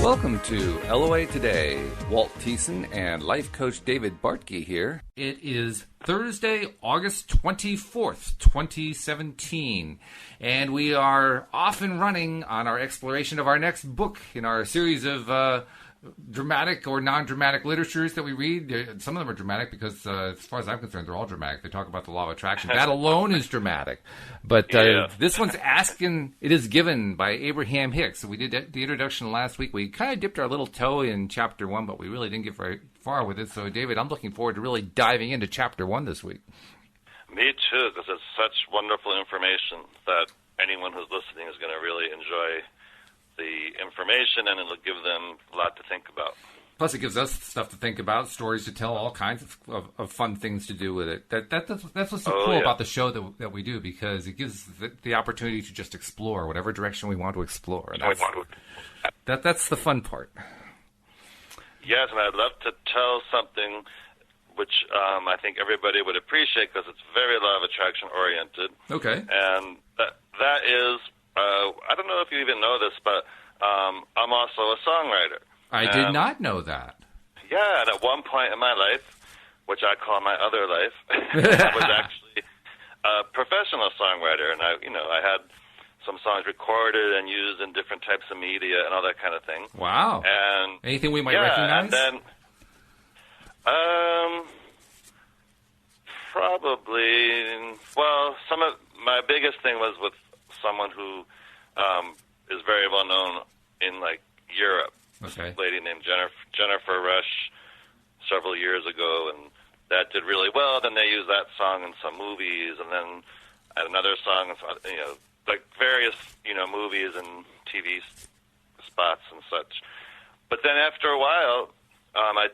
Welcome to LOA Today. Walt Thiessen and life coach David Bartke here. It is Thursday, August 24th, 2017, and we are off and running on our exploration of our next book in our series of dramatic or non-dramatic literatures that we read. Some of them are dramatic because, as far as I'm concerned, they're all dramatic. They talk about the law of attraction. That alone is dramatic. But this one's asking, it is given by Abraham-Hicks. So we did the introduction last week. We kind of dipped our little toe in chapter 1, but we really didn't get very far with it. So, David, I'm looking forward to really diving into chapter 1 this week. Me too, because it's such wonderful information that anyone who's listening is going to really enjoy the information, and it'll give them a lot to think about. Plus, it gives us stuff to think about, stories to tell, all kinds of fun things to do with it. That's what's so cool about the show that we do, because it gives the opportunity to just explore whatever direction we want to explore. And that's the fun part. Yes, and I'd love to tell something which I think everybody would appreciate, because it's very law of attraction oriented. Okay. And that is, I don't know if you even know this, but I'm also a songwriter. I did not know that. Yeah, and at one point in my life, which I call my other life, I was actually a professional songwriter, and I had some songs recorded and used in different types of media and all that kind of thing. Wow. And anything we might recognize? And then, probably, well, some of my biggest thing was with someone who is very well known in Europe. Okay. This lady named Jennifer Rush several years ago, and that did really well. Then they used that song in some movies, and then at another song, various movies and TV spots and such. But then after a while, I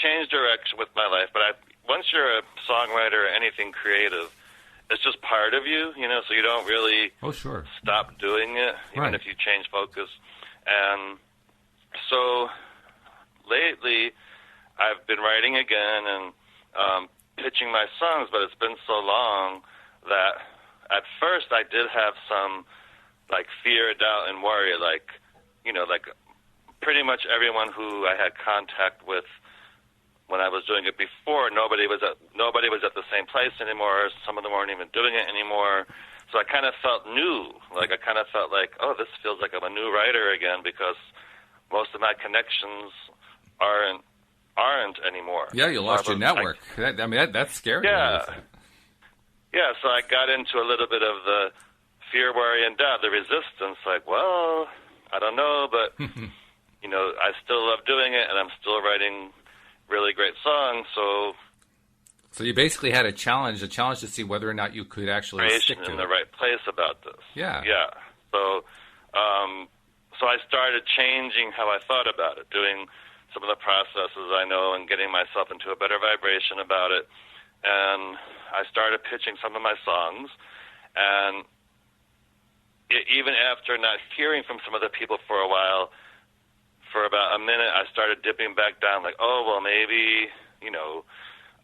changed direction with my life. But once you're a songwriter or anything creative, it's just part of you, so you don't really stop doing it, even if you change focus. And so lately, I've been writing again and pitching my songs, but it's been so long that at first I did have some fear, doubt, and worry, pretty much everyone who I had contact with when I was doing it before, nobody was at the same place anymore. Some of them weren't even doing it anymore. So I kind of felt new. I kind of felt oh, this feels like I'm a new writer again, because most of my connections aren't anymore. Yeah, you lost your network. That's scary. Yeah. Yeah, so I got into a little bit of the fear, worry, and doubt, the resistance. Well, I don't know, but, I still love doing it, and I'm still writing really great songs, So you basically had a challenge to see whether or not you could actually stick to in the right place about this. Yeah. Yeah. So I started changing how I thought about it, doing some of the processes I know and getting myself into a better vibration about it. And I started pitching some of my songs, and even after not hearing from some of the people for a while, for about a minute, I started dipping back down, maybe,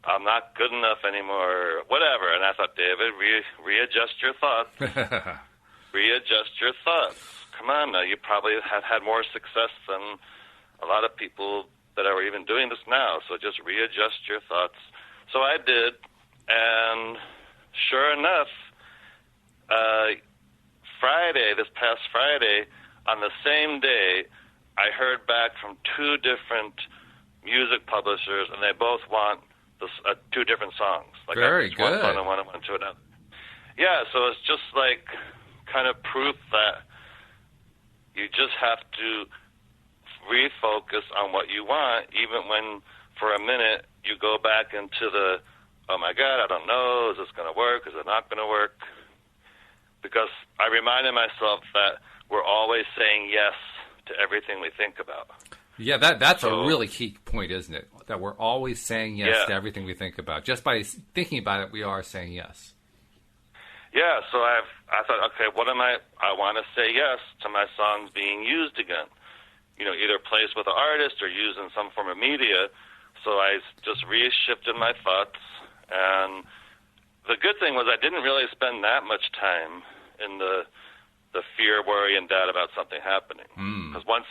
I'm not good enough anymore, whatever. And I thought, David, readjust your thoughts. Readjust your thoughts. Come on now, you probably have had more success than a lot of people that are even doing this now, so just readjust your thoughts. So I did, and sure enough, this past Friday, on the same day, I heard back from 2 different music publishers, and they both want 2 different songs. Very good. One to another. Yeah, so it's just kind of proof that you just have to refocus on what you want, even when for a minute you go back into the, oh my God, I don't know, is this going to work, is it not going to work? Because I reminded myself that we're always saying yes to everything we think about. Yeah, that's a really key point, isn't it? That we're always saying yes to everything we think about. Just by thinking about it, we are saying yes. Yeah, so I thought, okay, I want to say yes to my songs being used again. Either placed with an artist or used in some form of media. So I just reshifted my thoughts. And the good thing was I didn't really spend that much time in the fear, worry, and doubt about something happening. Because once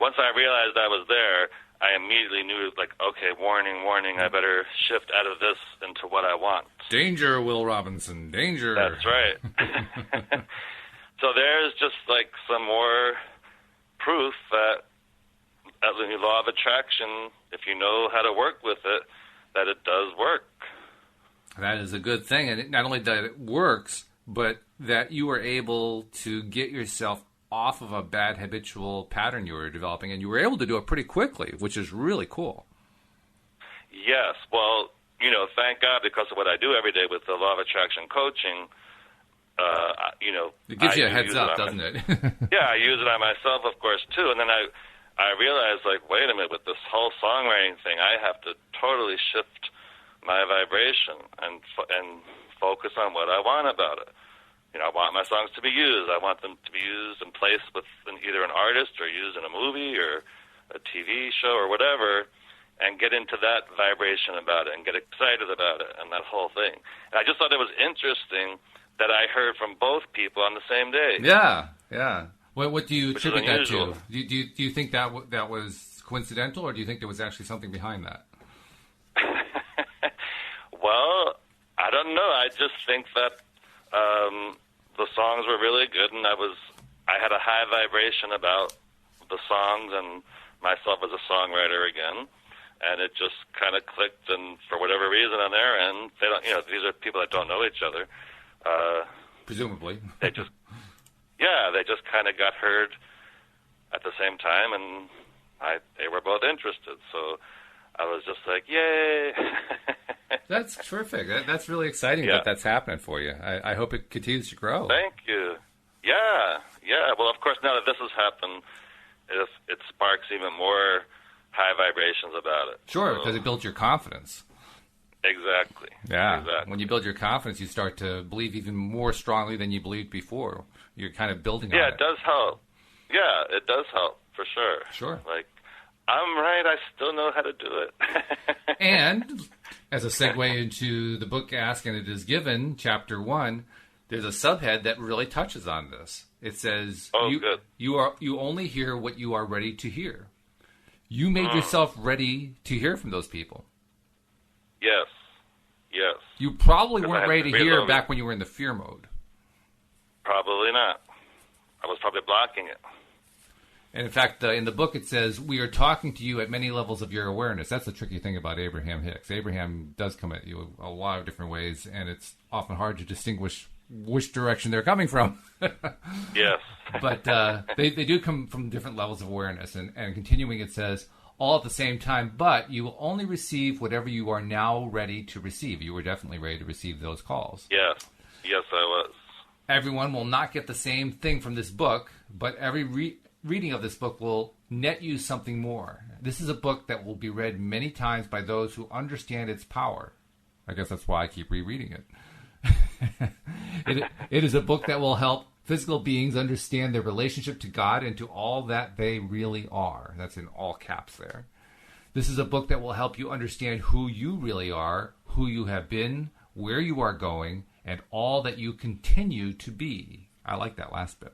once I realized I was there, I immediately knew, like, okay, warning, I better shift out of this into what I want. Danger, Will Robinson, danger. That's right. So there's just, like, some more proof that the law of attraction, if you know how to work with it, that it does work. That is a good thing. And not only that it works, but that you were able to get yourself off of a bad habitual pattern you were developing, and you were able to do it pretty quickly, which is really cool. Yes. Well, you know, thank God, because of what I do every day with the law of attraction coaching, you know, it gives you a heads up, doesn't it? Yeah, I use it on myself, of course, too. And then I realized, like, wait a minute, with this whole songwriting thing, I have to totally shift my vibration and focus on what I want about it. You know, I want my songs to be used. I want them to be used and placed with either an artist or used in a movie or a TV show or whatever, and get into that vibration about it and get excited about it and that whole thing. And I just thought it was interesting that I heard from both people on the same day. Yeah, yeah. What do you attribute that to? unusual. Do you think that was coincidental, or do you think there was actually something behind that? Well, I don't know. I just think that the songs were really good, and I had a high vibration about the songs and myself as a songwriter again, and it just kind of clicked. And for whatever reason on their end, they don't. You know, these are people that don't know each other. Presumably, they just kind of got heard at the same time, and they were both interested. So I was just like, yay! That's terrific. That's really exciting that that's happening for you. I hope it continues to grow. Thank you. Yeah. Well, of course, now that this has happened, it sparks even more high vibrations about it. Sure, because it builds your confidence. Exactly. Yeah. Exactly. When you build your confidence, you start to believe even more strongly than you believed before. You're kind of building on it. Yeah, it does help. Yeah, it does help, for sure. Sure. Like, I'm right, I still know how to do it. And as a segue into the book Ask and It Is Given, Chapter 1, there's a subhead that really touches on this. It says, good. You only hear what you are ready to hear. You made yourself ready to hear from those people. Yes. You probably weren't ready to hear back when you were in the fear mode. Probably not. I was probably blocking it. And in fact, in the book it says, we are talking to you at many levels of your awareness. That's the tricky thing about Abraham-Hicks. Abraham does come at you a lot of different ways, and it's often hard to distinguish which direction they're coming from. Yes. But they do come from different levels of awareness. And continuing, it says, all at the same time, but you will only receive whatever you are now ready to receive. You were definitely ready to receive those calls. Yes, I was. Everyone will not get the same thing from this book, but every reading of this book will net you something more. This is a book that will be read many times by those who understand its power. I guess that's why I keep rereading it. It is a book that will help physical beings understand their relationship to God and to all that they really are. That's in all caps there. This is a book that will help you understand who you really are, who you have been, where you are going, and all that you continue to be. I like that last bit.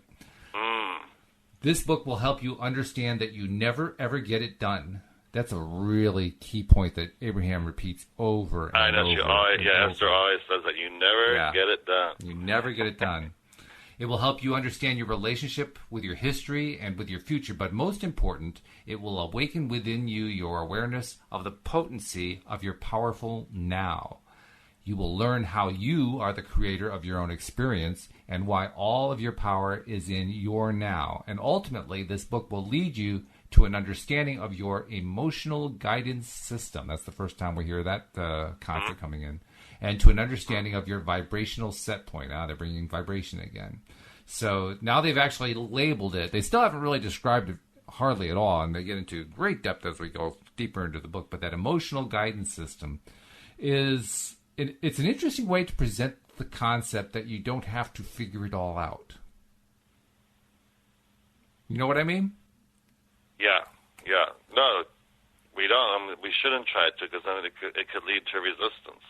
This book will help you understand that you never, ever get it done. That's a really key point that Abraham repeats over and over. I know. Esther always says that you never get it done. You never get it done. It will help you understand your relationship with your history and with your future, but most important, it will awaken within you your awareness of the potency of your powerful now. You will learn how you are the creator of your own experience and why all of your power is in your now. And ultimately, this book will lead you to an understanding of your emotional guidance system. That's the first time we hear that concept coming in. And to an understanding of your vibrational set point. They're bringing vibration again. So now they've actually labeled it. They still haven't really described it hardly at all, and they get into great depth as we go deeper into the book. But that emotional guidance system is... It's an interesting way to present the concept that you don't have to figure it all out. You know what I mean? Yeah. No, we don't. We shouldn't try to, because then it could lead to resistance.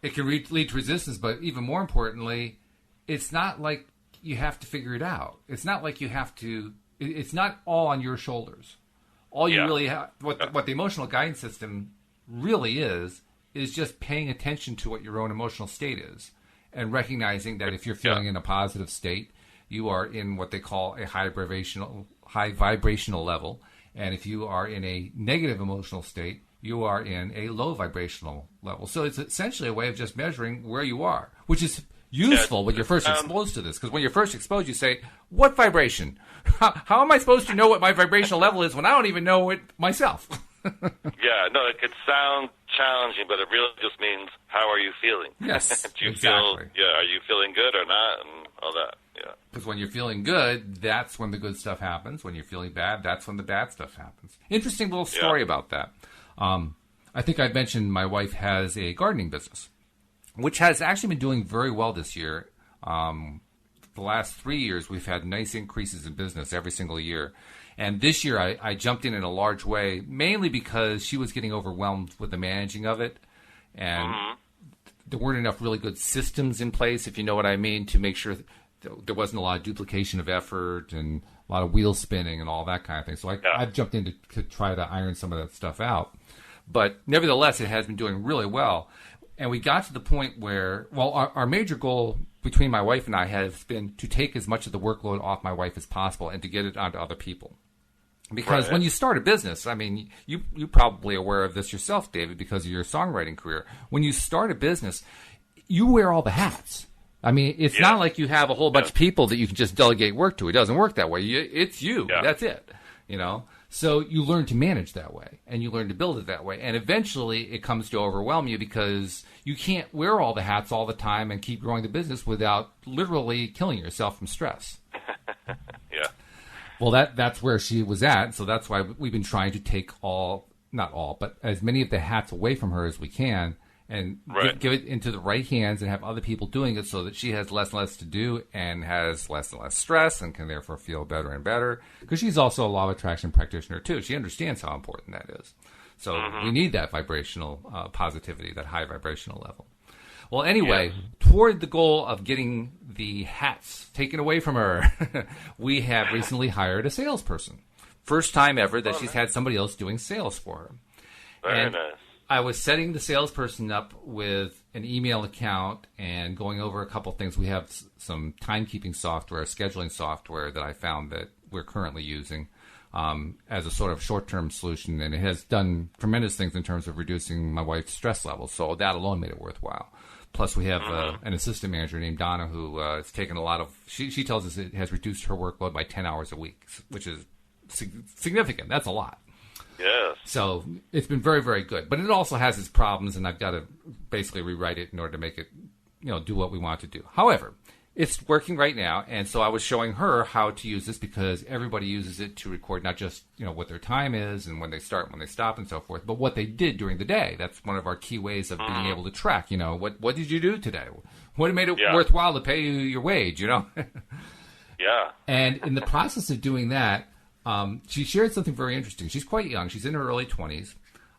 It can lead to resistance, but even more importantly, it's not like you have to figure it out. It's not like you have to It's not all on your shoulders. All you Yeah. really have, what the emotional guidance system really is just paying attention to what your own emotional state is, and recognizing that if you're feeling in a positive state, you are in what they call a high vibrational level, and if you are in a negative emotional state, you are in a low vibrational level. So it's essentially a way of just measuring where you are, which is useful when you're first exposed to this. Because when you're first exposed, you say, what vibration? How am I supposed to know what my vibrational level is when I don't even know it myself? Yeah, no, it could sound challenging, but it really just means, how are you feeling? Yes, Do you exactly. are you feeling good or not, and all that, yeah. Because when you're feeling good, that's when the good stuff happens. When you're feeling bad, that's when the bad stuff happens. Interesting little story about that. I think I mentioned my wife has a gardening business, which has actually been doing very well this year. The last 3 years, we've had nice increases in business every single year. And this year, I jumped in a large way, mainly because she was getting overwhelmed with the managing of it. And there weren't enough really good systems in place, if you know what I mean, to make sure there wasn't a lot of duplication of effort and a lot of wheel spinning and all that kind of thing. So I've jumped in to try to iron some of that stuff out. But nevertheless, it has been doing really well. And we got to the point where, well, our major goal between my wife and I has been to take as much of the workload off my wife as possible and to get it onto other people. Because when you start a business, I mean, you're probably aware of this yourself, David, because of your songwriting career. When you start a business, you wear all the hats. I mean, it's not like you have a whole bunch of people that you can just delegate work to. It doesn't work that way. It's you. Yeah. That's it. You know? So you learn to manage that way, and you learn to build it that way. And eventually it comes to overwhelm you because you can't wear all the hats all the time and keep growing the business without literally killing yourself from stress. Yeah. Well, that's where she was at, so that's why we've been trying to take not all, but as many of the hats away from her as we can, and give it into the right hands and have other people doing it so that she has less and less to do and has less and less stress and can therefore feel better and better. Because she's also a law of attraction practitioner, too. She understands how important that is. So we need that vibrational positivity, that high vibrational level. Well, anyway, toward the goal of getting the hats taken away from her, we have recently hired a salesperson. First time ever that she's had somebody else doing sales for her. Very nice. I was setting the salesperson up with an email account and going over a couple things. We have some timekeeping software, scheduling software that I found that we're currently using as a sort of short-term solution, and it has done tremendous things in terms of reducing my wife's stress levels. So that alone made it worthwhile. Plus, we have an assistant manager named Donna who has taken a lot of. She tells us it has reduced her workload by 10 hours a week, which is significant. That's a lot. Yes. So it's been very, very good. But it also has its problems, and I've got to basically rewrite it in order to make it, do what we want to do. However, it's working right now, and so I was showing her how to use this because everybody uses it to record not just, what their time is and when they start, when they stop, and so forth, but what they did during the day. That's one of our key ways of being able to track, what did you do today? What made it worthwhile to pay you your wage, Yeah. And in the process of doing that, she shared something very interesting. She's quite young. She's in her early 20s.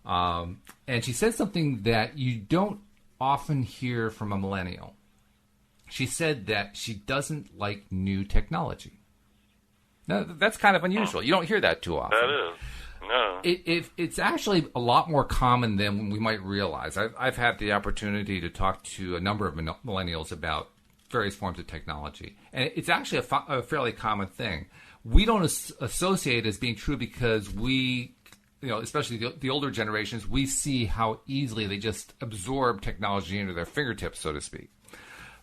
And she said something that you don't often hear from a millennial. She said that she doesn't like new technology. Now, that's kind of unusual. You don't hear that too often. That is. No. It's actually a lot more common than we might realize. I've had the opportunity to talk to a number of millennials about various forms of technology. And it's actually a fairly common thing. We don't associate it as being true because we, especially the older generations, we see how easily they just absorb technology into their fingertips, so to speak.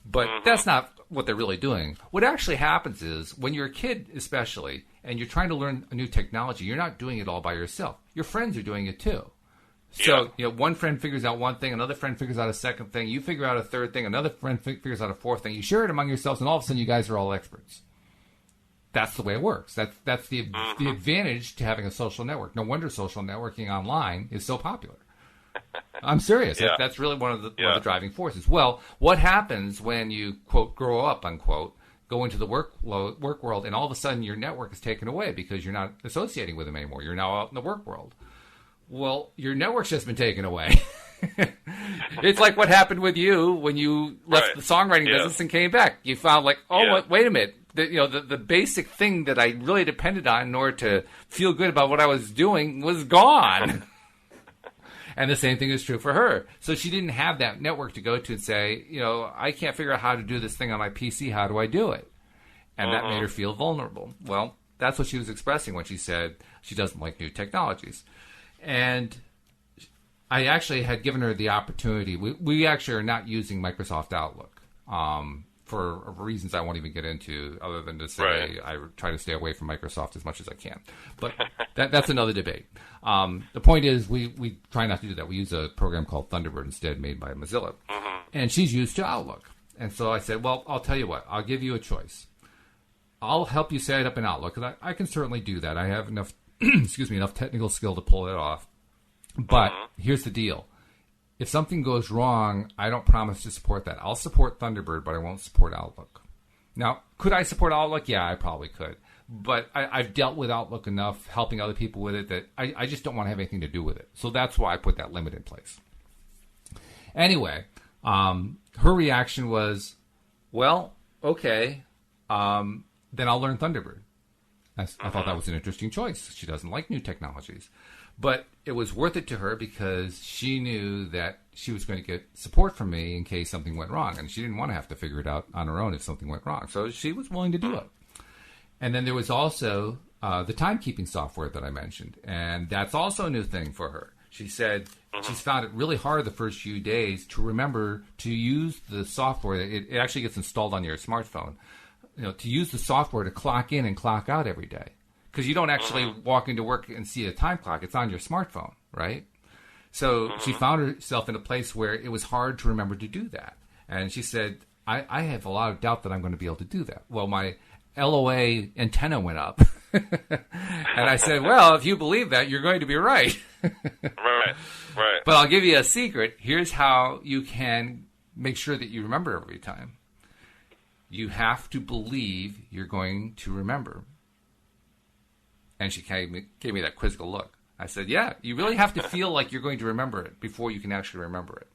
But that's not what they're really doing. What actually happens is when you're a kid especially and you're trying to learn a new technology, you're not doing it all by yourself. Your friends are doing it too. So, one friend figures out one thing, another friend figures out a second thing, you figure out a third thing, another friend figures out a fourth thing. You share it among yourselves, and all of a sudden you guys are all experts. That's the way it works. That's the advantage to having a social network. No wonder social networking online is so popular. I'm serious. That's really one of the driving forces. Well, what happens when you, quote, grow up, unquote, go into the work world, and all of a sudden your network is taken away because you're not associating with them anymore. You're now out in the work world. Well, your network's just been taken away. It's like what happened with you when you left the songwriting business and came back. You found wait a minute. the basic thing that I really depended on in order to feel good about what I was doing was gone. And the same thing is true for her. So she didn't have that network to go to and say, I can't figure out how to do this thing on my PC. How do I do it? And that made her feel vulnerable. Well, that's what she was expressing when she said she doesn't like new technologies. And I actually had given her the opportunity. We actually are not using Microsoft Outlook for reasons I won't even get into, other than to say I try to stay away from Microsoft as much as I can. But that's another debate. The point is we try not to do that. We use a program called Thunderbird instead, made by Mozilla. And she's used to Outlook. And so I said, well, I'll tell you what. I'll give you a choice. I'll help you set up an Outlook, because I can certainly do that. I have enough, enough technical skill to pull it off. But here's the deal. If something goes wrong, I don't promise to support that. I'll support Thunderbird, but I won't support Outlook. Now, could I support Outlook? Yeah, I probably could. But I've dealt with Outlook enough, helping other people with it, that I just don't want to have anything to do with it. So that's why I put that limit in place. Anyway, her reaction was, well, okay, then I'll learn Thunderbird. I thought that was an interesting choice. She doesn't like new technologies. But it was worth it to her because she knew that she was going to get support from me in case something went wrong. And she didn't want to have to figure it out on her own if something went wrong. So she was willing to do it. And then there was also the timekeeping software that I mentioned. And that's also a new thing for her. She said she's found it really hard the first few days to remember to use the software. It actually gets installed on your smartphone. To use the software to clock in and clock out every day. Because you don't actually walk into work and see a time clock. It's on your smartphone, right? So she found herself in a place where it was hard to remember to do that. And she said, I have a lot of doubt that I'm going to be able to do that. Well, my LOA antenna went up. And I said, well, if you believe that, you're going to be right. Right. But I'll give you a secret. Here's how you can make sure that you remember every time. You have to believe you're going to remember. And she gave me that quizzical look. I said, yeah, you really have to feel like you're going to remember it before you can actually remember it.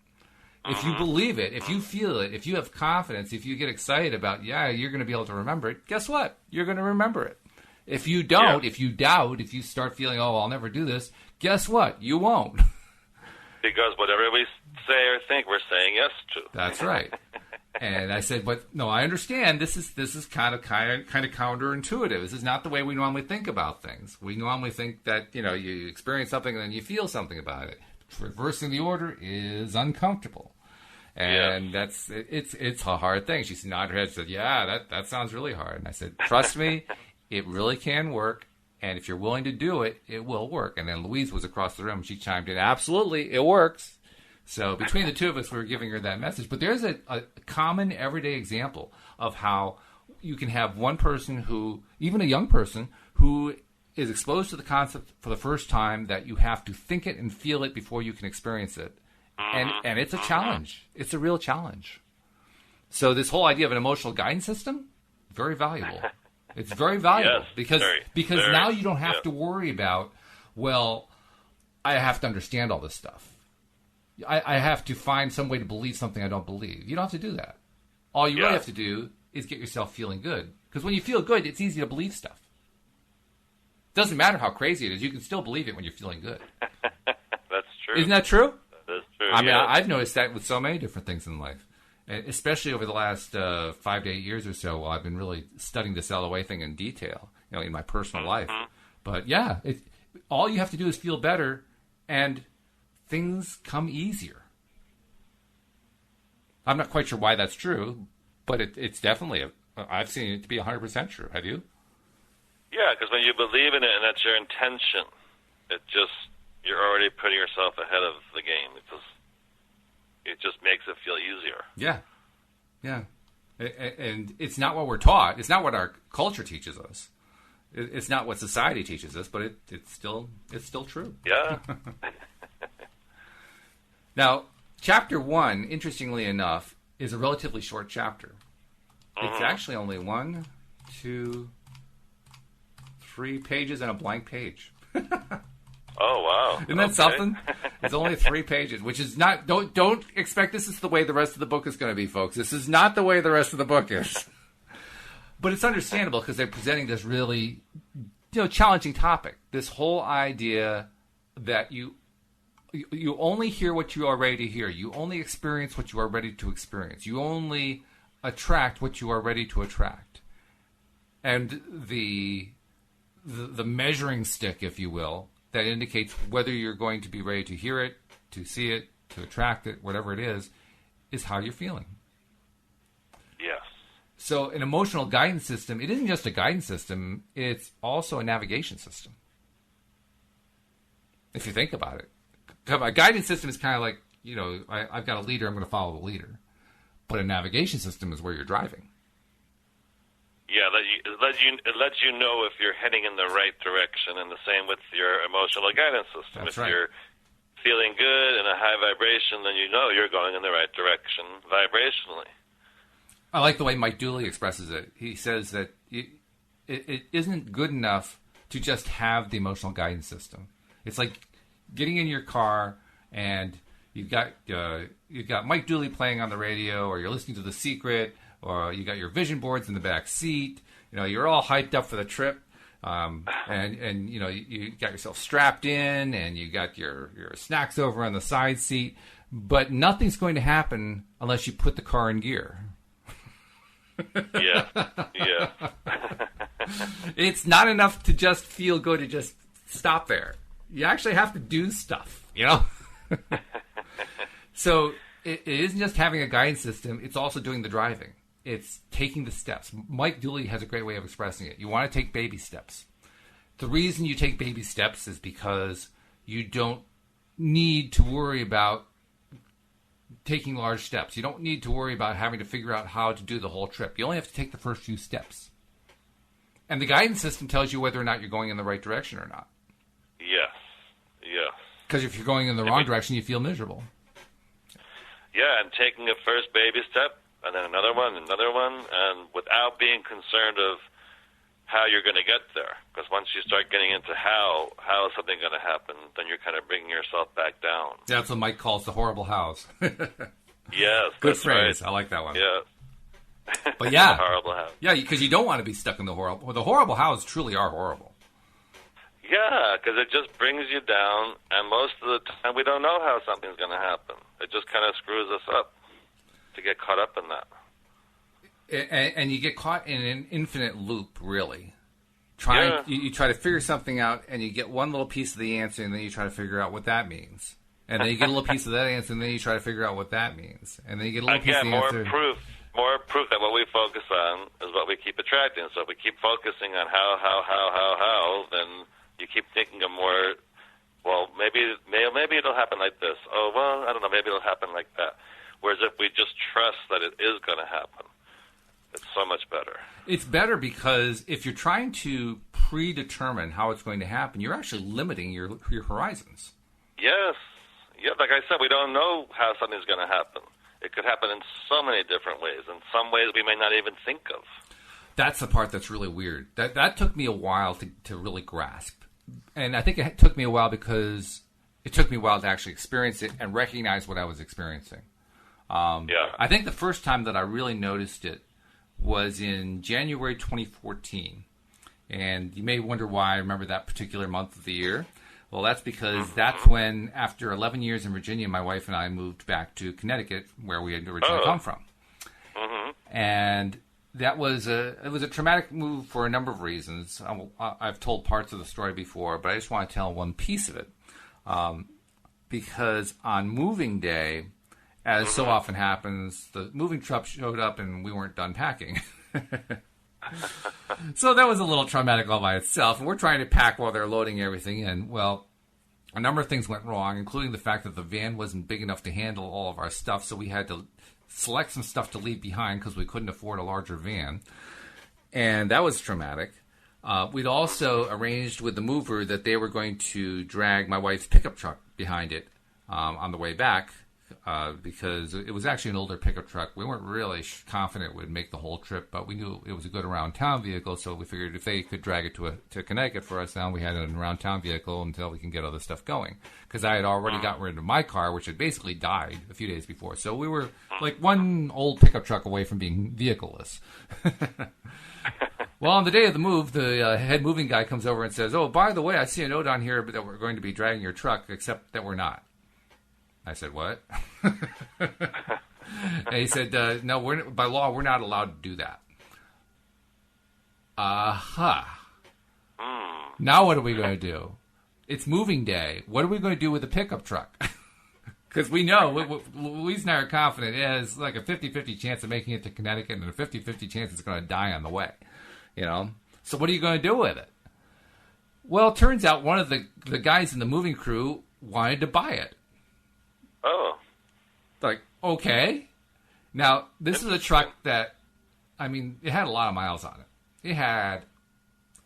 If you believe it, if you feel it, if you have confidence, if you get excited about, you're going to be able to remember it, guess what? You're going to remember it. If you don't, if you doubt, if you start feeling, I'll never do this, guess what? You won't. Because whatever we say or think, we're saying yes to. That's right. And I said, but no, I understand. This is kind of counterintuitive. This is not the way we normally think about things. We normally think that you experience something and then you feel something about it. Reversing the order is uncomfortable, and it's a hard thing. She nodded her head. Said, "Yeah, that sounds really hard." And I said, "Trust me, it really can work. And if you're willing to do it, it will work." And then Louise was across the room. She chimed in, "Absolutely, it works." So between the two of us, we were giving her that message. But there's a common everyday example of how you can have one person who, even a young person, who is exposed to the concept for the first time that you have to think it and feel it before you can experience it. And it's a challenge. It's a real challenge. So this whole idea of an emotional guidance system, very valuable. It's very valuable because now you don't have to worry about, well, I have to understand all this stuff. I have to find some way to believe something I don't believe. You don't have to do that. All you really have to do is get yourself feeling good. Because when you feel good, it's easy to believe stuff. Doesn't matter how crazy it is. You can still believe it when you're feeling good. That's true. Isn't that true? That's true. I mean, I've noticed that with so many different things in life. And especially over the last 5 to 8 years or so, while I've been really studying this LOA thing in detail, in my personal life. But all you have to do is feel better, and things come easier. I'm not quite sure why that's true, but it's definitely, I've seen it to be 100% true. Have you? Yeah, because when you believe in it and that's your intention, you're already putting yourself ahead of the game. It just makes it feel easier. Yeah. And it's not what we're taught. It's not what our culture teaches us. It's not what society teaches us, but it's still true. Yeah. Now, chapter 1, interestingly enough, is a relatively short chapter. It's actually only 1, 2, 3 pages and a blank page. Oh, wow. Isn't that something? It's only 3 pages, which is not, don't expect this is the way the rest of the book is going to be, folks. This is not the way the rest of the book is. But it's understandable because they're presenting this really, challenging topic. This whole idea that you only hear what you are ready to hear. You only experience what you are ready to experience. You only attract what you are ready to attract. And the measuring stick, if you will, that indicates whether you're going to be ready to hear it, to see it, to attract it, whatever it is how you're feeling. Yes. So an emotional guidance system, it isn't just a guidance system, it's also a navigation system. If you think about it. A guidance system is kind of like, I've got a leader, I'm going to follow the leader. But a navigation system is where you're driving. Yeah, it lets you know if you're heading in the right direction, and the same with your emotional guidance system. That's if right. you're feeling good and a high vibration, then you know you're going in the right direction vibrationally. I like the way Mike Dooley expresses it. He says that it isn't good enough to just have the emotional guidance system. It's like getting in your car and you've got Mike Dooley playing on the radio, or you're listening to The Secret, or you got your vision boards in the back seat. You're all hyped up for the trip, and you got yourself strapped in, and you got your snacks over on the side seat. But nothing's going to happen unless you put the car in gear. Yeah. It's not enough to just feel good to just stop there. You actually have to do stuff, So it isn't just having a guidance system, it's also doing the driving. It's taking the steps. Mike Dooley has a great way of expressing it. You want to take baby steps. The reason you take baby steps is because you don't need to worry about taking large steps. You don't need to worry about having to figure out how to do the whole trip. You only have to take the first few steps. And the guidance system tells you whether or not you're going in the right direction or not. Yes. Because if you're going in the wrong direction, you feel miserable. Yeah, and taking a first baby step, and then another one, and without being concerned of how you're going to get there. Because once you start getting into how is something going to happen, then you're kind of bringing yourself back down. That's what Mike calls the horrible house. Yes. Good phrase. Right. I like that one. Yeah. But yeah. The horrible house. Yeah, because you don't want to be stuck in the horrible. Well, the horrible houses truly are horrible. Yeah, because it just brings you down, and most of the time we don't know how something's going to happen. It just kind of screws us up to get caught up in that. And you get caught in an infinite loop, really. You try to figure something out, and you get one little piece of the answer, and then you try to figure out what that means. And then you get a little piece of that answer, and then you try to figure out what that means. And then you get a little piece of the answer. More proof that what we focus on is what we keep attracting. So if we keep focusing on how, then you keep thinking of more, well, maybe it'll happen like this. Oh, well, I don't know, maybe it'll happen like that. Whereas if we just trust that it is going to happen, it's so much better. It's better because if you're trying to predetermine how it's going to happen, you're actually limiting your horizons. Yes. Yeah, like I said, we don't know how something's going to happen. It could happen in so many different ways, in some ways we may not even think of. That's the part that's really weird. That took me a while to really grasp. And I think it took me a while because it took me a while to actually experience it and recognize what I was experiencing. I think the first time that I really noticed it was in January 2014. And you may wonder why I remember that particular month of the year. Well, that's because that's when, after 11 years in Virginia, my wife and I moved back to Connecticut, where we had originally come from. Mm-hmm. And it was a traumatic move for a number of reasons. I've told parts of the story before, but I just want to tell one piece of it. Because on moving day, as so often happens, the moving truck showed up and we weren't done packing. So that was a little traumatic all by itself. And we're trying to pack while they're loading everything in. Well, a number of things went wrong, including the fact that the van wasn't big enough to handle all of our stuff. So we had to select some stuff to leave behind because we couldn't afford a larger van. And that was traumatic. We'd also arranged with the mover that they were going to drag my wife's pickup truck behind it on the way back because it was actually an older pickup truck. We weren't really confident it would make the whole trip, but we knew it was a good around-town vehicle, so we figured if they could drag it to Connecticut for us, now we had an around-town vehicle until we can get other stuff going. Because I had already gotten rid of my car, which had basically died a few days before. So we were like one old pickup truck away from being vehicleless. Well, on the day of the move, the head moving guy comes over and says, "Oh, by the way, I see a note on here that we're going to be dragging your truck, except that we're not." I said, "What?" And he said, "No, by law, we're not allowed to do that." Now what are we going to do? It's moving day. What are we going to do with the pickup truck? Because we know, Louise and I are confident it has like a 50-50 chance of making it to Connecticut and a 50-50 chance it's going to die on the way. You know? So what are you going to do with it? Well, it turns out one of the guys in the moving crew wanted to buy it. Oh. Like, okay. Now, this is a truck that, I mean, it had a lot of miles on it. It had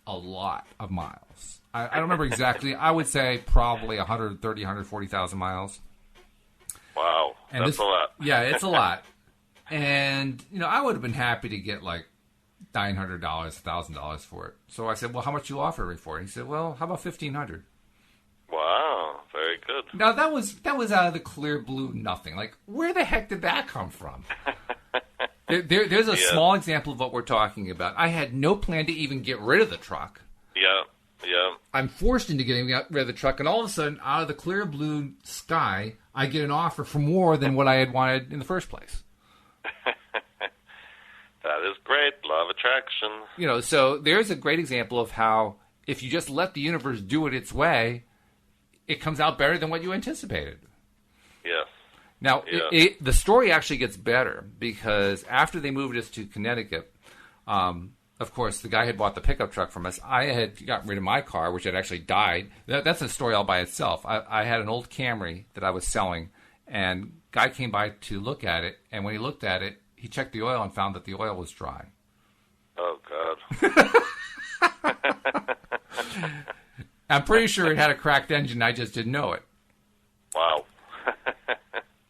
a lot of miles. I don't remember exactly. I would say probably 130, 140,000 miles. Wow. And that's a lot. Yeah, it's a lot. And, you know, I would have been happy to get like $900, $1,000 for it. So I said, "Well, how much you offer me for it?" He said, "Well, how about $1,500? Wow, very good. Now that was out of the clear blue nothing. Like, where the heck did that come from? There's a small example of what we're talking about. I had no plan to even get rid of the truck. Yeah. I'm forced into getting rid of the truck, and all of a sudden, out of the clear blue sky, I get an offer for more than what I had wanted in the first place. That is great. Law of attraction. You know, so there's a great example of how if you just let the universe do it its way, it comes out better than what you anticipated. Yes. Now, the story actually gets better because after they moved us to Connecticut, of course, the guy had bought the pickup truck from us. I had gotten rid of my car, which had actually died. That's a story all by itself. I had an old Camry that I was selling, and guy came by to look at it, and when he looked at it, he checked the oil and found that the oil was dry. Oh, God. I'm pretty sure it had a cracked engine. I just didn't know it. Wow.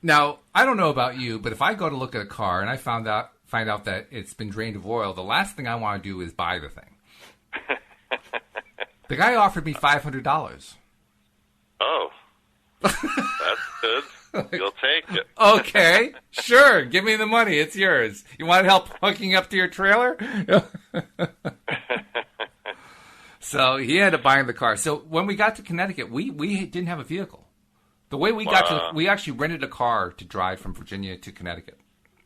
Now, I don't know about you, but if I go to look at a car and I find out that it's been drained of oil, the last thing I want to do is buy the thing. The guy offered me $500. Oh. That's good. You'll take it. Okay, sure. Give me the money. It's yours. You want help hooking up to your trailer? So he ended up buying the car. So when we got to Connecticut, we didn't have a vehicle. The way we we actually rented a car to drive from Virginia to Connecticut.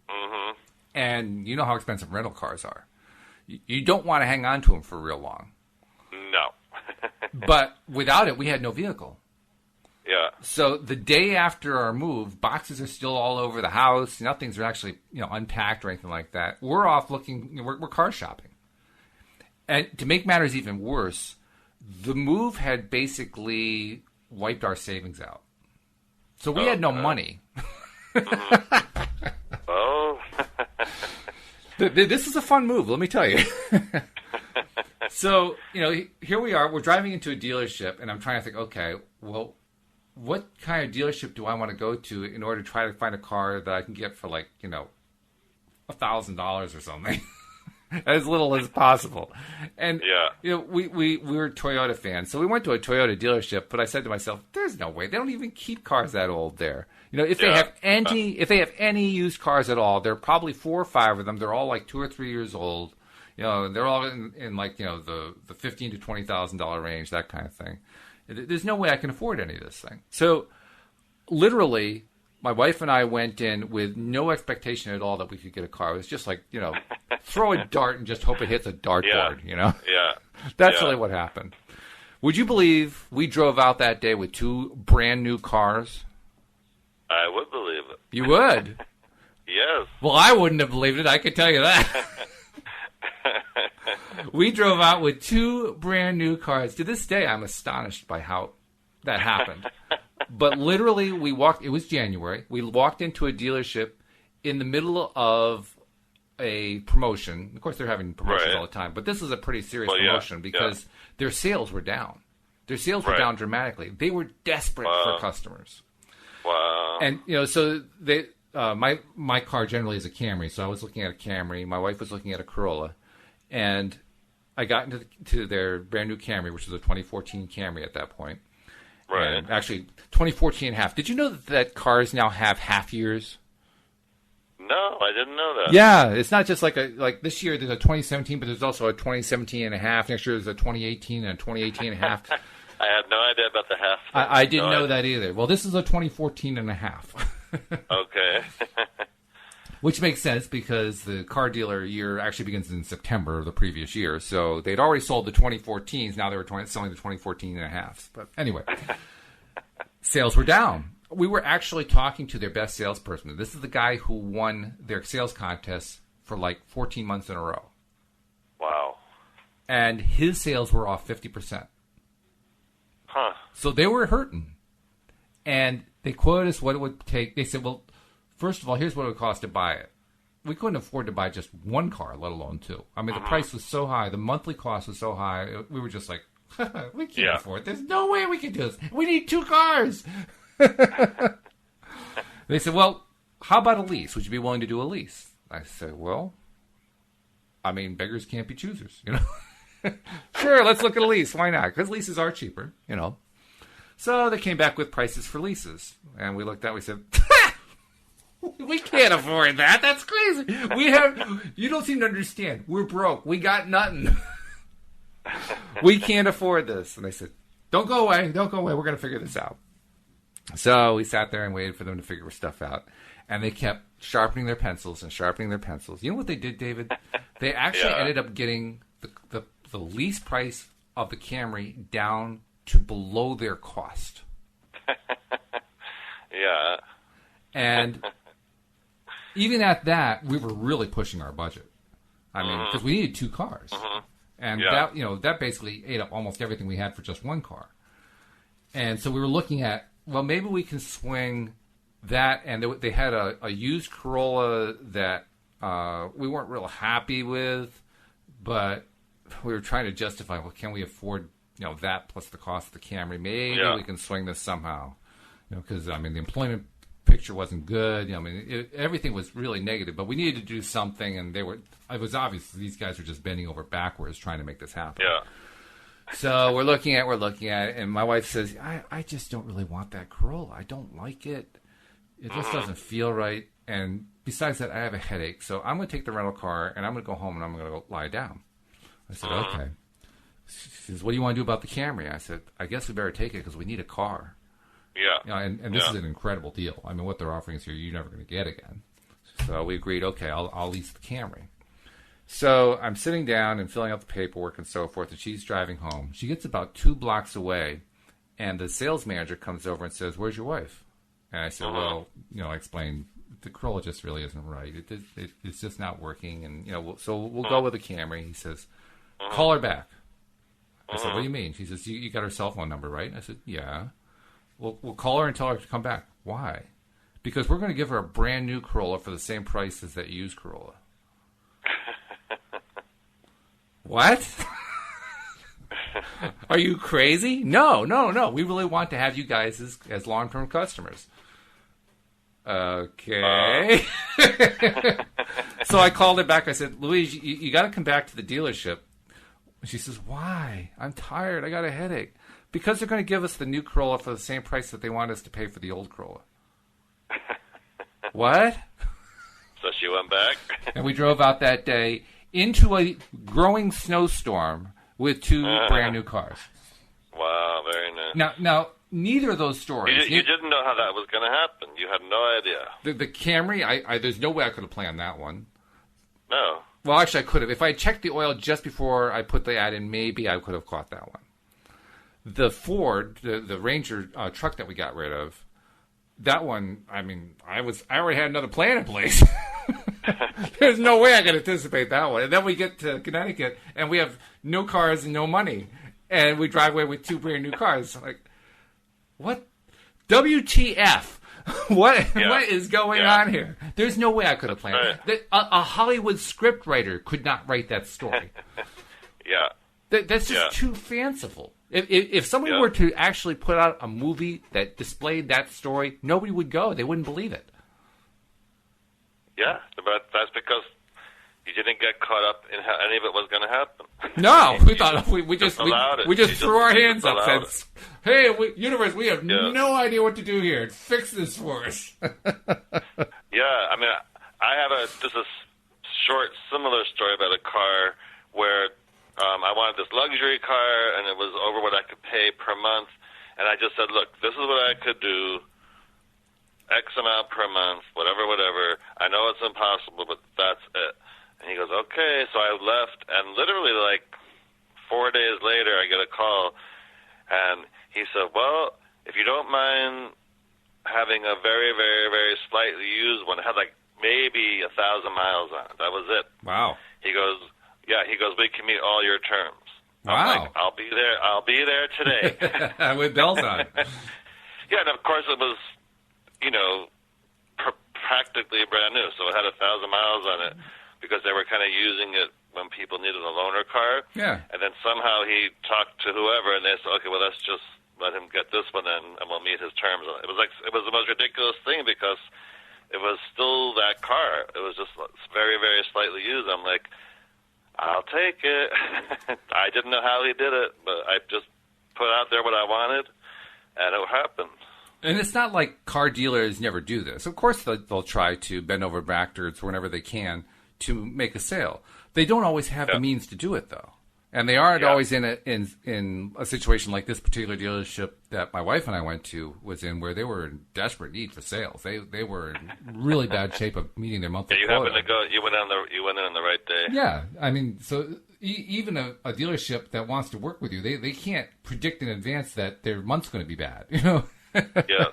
Mm-hmm. And you know how expensive rental cars are. You don't want to hang on to them for real long. No. But without it, we had no vehicle. Yeah. So the day after our move, boxes are still all over the house. Nothing's actually, unpacked or anything like that. We're off looking. We're car shopping. And to make matters even worse, the move had basically wiped our savings out. So we had no money. Mm-hmm. Oh. This is a fun move, let me tell you. So, here we are. We're driving into a dealership, and I'm trying to think, okay, well, what kind of dealership do I want to go to in order to try to find a car that I can get for like, $1,000 or something? As little as possible. And, we were Toyota fans. So we went to a Toyota dealership, but I said to myself, there's no way. They don't even keep cars that old there. If they have any used cars at all, there are probably 4 or 5 of them. They're all like 2 or 3 years old. They're all in like, the $15,000 to $20,000 range, that kind of thing. There's no way I can afford any of this thing. So literally, my wife and I went in with no expectation at all that we could get a car. It was just like, throw a dart and just hope it hits a dartboard, Yeah. That's really what happened. Would you believe we drove out that day with 2 brand new cars? I would believe it. You would? Yes. Well, I wouldn't have believed it. I could tell you that. We drove out with 2 brand new cars. To this day, I'm astonished by how that happened. But literally, it was January. We walked into a dealership in the middle of a promotion. Of course, they're having promotions all the time. But this is a pretty serious promotion because their sales were down. Their sales were down dramatically. They were desperate for customers. Wow. And, so they, my car generally is a Camry, so I was looking at a Camry. My wife was looking at a Corolla. And I got into their brand new Camry, which was a 2014 Camry at that point. Right. And actually, 2014 and a half. Did you know that cars now have half years? No, I didn't know that. Yeah, it's not just like this year there's a 2017, but there's also a 2017 and a half. Next year there's a 2018 and a 2018 and a half. I had no idea about the half. I didn't know that either. Well, this is a 2014 and a half. Okay. Which makes sense because the car dealer year actually begins in September of the previous year. So they'd already sold the 2014s. Now they were selling the 2014 and a half. But anyway, sales were down. We were actually talking to their best salesperson. This is the guy who won their sales contest for like 14 months in a row. Wow. And his sales were off 50%. Huh. So they were hurting. And they quoted us what it would take. They said, well, first of all, here's what it would cost to buy it. We couldn't afford to buy just one car, let alone two. I mean, the price was so high. The monthly cost was so high. We were just like, we can't afford it. There's no way we can do this. We need two cars. They said, well, how about a lease? Would you be willing to do a lease? I said, well, I mean, beggars can't be choosers, Sure, let's look at a lease. Why not? Because leases are cheaper, So they came back with prices for leases. And we looked at it, we said, we can't afford that. That's crazy. You don't seem to understand. We're broke. We got nothing. We can't afford this. And they said, don't go away. Don't go away. We're going to figure this out. So we sat there and waited for them to figure stuff out. And they kept sharpening their pencils and sharpening their pencils. You know what they did, David? They actually ended up getting the lease price of the Camry down to below their cost. Yeah. And even at that, we were really pushing our budget. I mean, because we needed two cars. And that basically ate up almost everything we had for just one car. And so we were looking at, well, maybe we can swing that. And they had a used Corolla that we weren't real happy with, but we were trying to justify, well, can we afford, that plus the cost of the Camry? Maybe we can swing this somehow. Because, I mean, the employment picture wasn't good. Everything was really negative, but we needed to do something, and it was obvious these guys were just bending over backwards trying to make this happen. Yeah. So we're looking at it, and my wife says, I just don't really want that Corolla. I don't like it. It just doesn't feel right. And besides that, I have a headache, so I'm going to take the rental car, and I'm going to go home, and I'm going to go lie down. I said, okay. She says, what do you want to do about the Camry? I said, I guess we better take it because we need a car. Yeah. And this is an incredible deal. I mean, what they're offering us here, you're never going to get again. So we agreed, okay, I'll lease the Camry. So I'm sitting down and filling out the paperwork and so forth, and she's driving home. She gets about 2 blocks away, and the sales manager comes over and says, where's your wife? And I said, well, I explained, the Corolla just really isn't right. It's just not working, and, so we'll go with the Camry. He says, call her back. I said, what do you mean? She says, you got her cell phone number, right? I said, yeah. We'll call her and tell her to come back. Why? Because we're going to give her a brand new Corolla for the same price as that used Corolla. What? Are you crazy? No. We really want to have you guys as long-term customers. Okay. So I called her back. I said, Louise, you got to come back to the dealership. She says, why? I'm tired. I got a headache. Because they're going to give us the new Corolla for the same price that they want us to pay for the old Corolla. What? So she went back? And we drove out that day into a growing snowstorm with 2 brand new cars. Wow, very nice. Now neither of those stories. You didn't know how that was going to happen. You had no idea. The Camry, there's no way I could have planned that one. No. Well, actually, I could have. If I checked the oil just before I put the ad in, maybe I could have caught that one. The Ford, the Ranger truck that we got rid of, that one, I mean, I already had another plan in place. There's no way I could anticipate that one. And then we get to Connecticut, and we have no cars and no money. And we drive away with 2 brand new cars. Like, what? WTF? What is going on here? There's no way I could have planned it. A Hollywood scriptwriter could not write that story. Yeah. That's just too fanciful. If someone were to actually put out a movie that displayed that story, nobody would go. They wouldn't believe it. Yeah, but that's because you didn't get caught up in how any of it was going to happen. No, we thought we just threw our hands up and said, "Hey, universe, we have no idea what to do here. Fix this for us." Yeah, I mean, I have just a short, similar story about a car where I wanted this luxury car, and it was over what I could pay per month, and I just said, "Look, this is what I could do. X amount per month, whatever. I know it's impossible, but that's it." And he goes, "Okay." So I left, and literally like 4 days later, I get a call, and he said, "Well, if you don't mind having a very, very, very slightly used one, it had like maybe 1,000 miles on it. That was it." Wow. He goes, "We can meet all your terms." Wow. I'm like, I'll be there today. With bells on. Yeah, and of course it was, practically brand new, so it had 1,000 miles on it because they were kind of using it when people needed a loaner car. Yeah. And then somehow he talked to whoever, and they said, "Okay, well, let's just let him get this one in, and we'll meet his terms." It was the most ridiculous thing because it was still that car. It was just very, very slightly used. I'm like, I'll take it. I didn't know how he did it, but I just put out there what I wanted, and it happened. And it's not like car dealers never do this. Of course, they'll try to bend over backwards whenever they can to make a sale. They don't always have the means to do it, though. And they aren't always in a situation like this particular dealership that my wife and I went to was in, where they were in desperate need for sales. They were in really bad shape of meeting their monthly quota. Happened to go. You went in on the right day. Yeah, I mean, so even a dealership that wants to work with you, they can't predict in advance that their month's going to be bad. Yeah.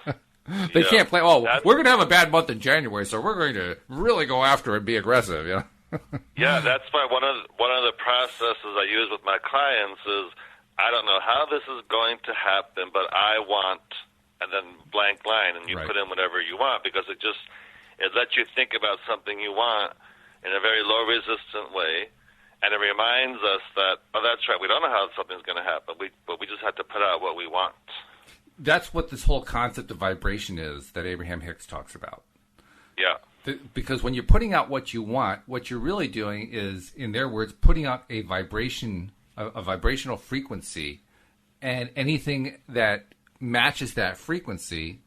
They can't play. Oh, we're going to have a bad month in January, so we're going to really go after it and be aggressive. Yeah, that's why one of the processes I use with my clients is, I don't know how this is going to happen, but I want, and then blank line, and you put in whatever you want, because it lets you think about something you want in a very low resistant way, and it reminds us that, oh, that's right, we don't know how something's going to happen, but we just have to put out what we want. That's what this whole concept of vibration is that Abraham-Hicks talks about. Yeah. Because when you're putting out what you want, what you're really doing is, in their words, putting out a vibration, a vibrational frequency, and anything that matches that frequency,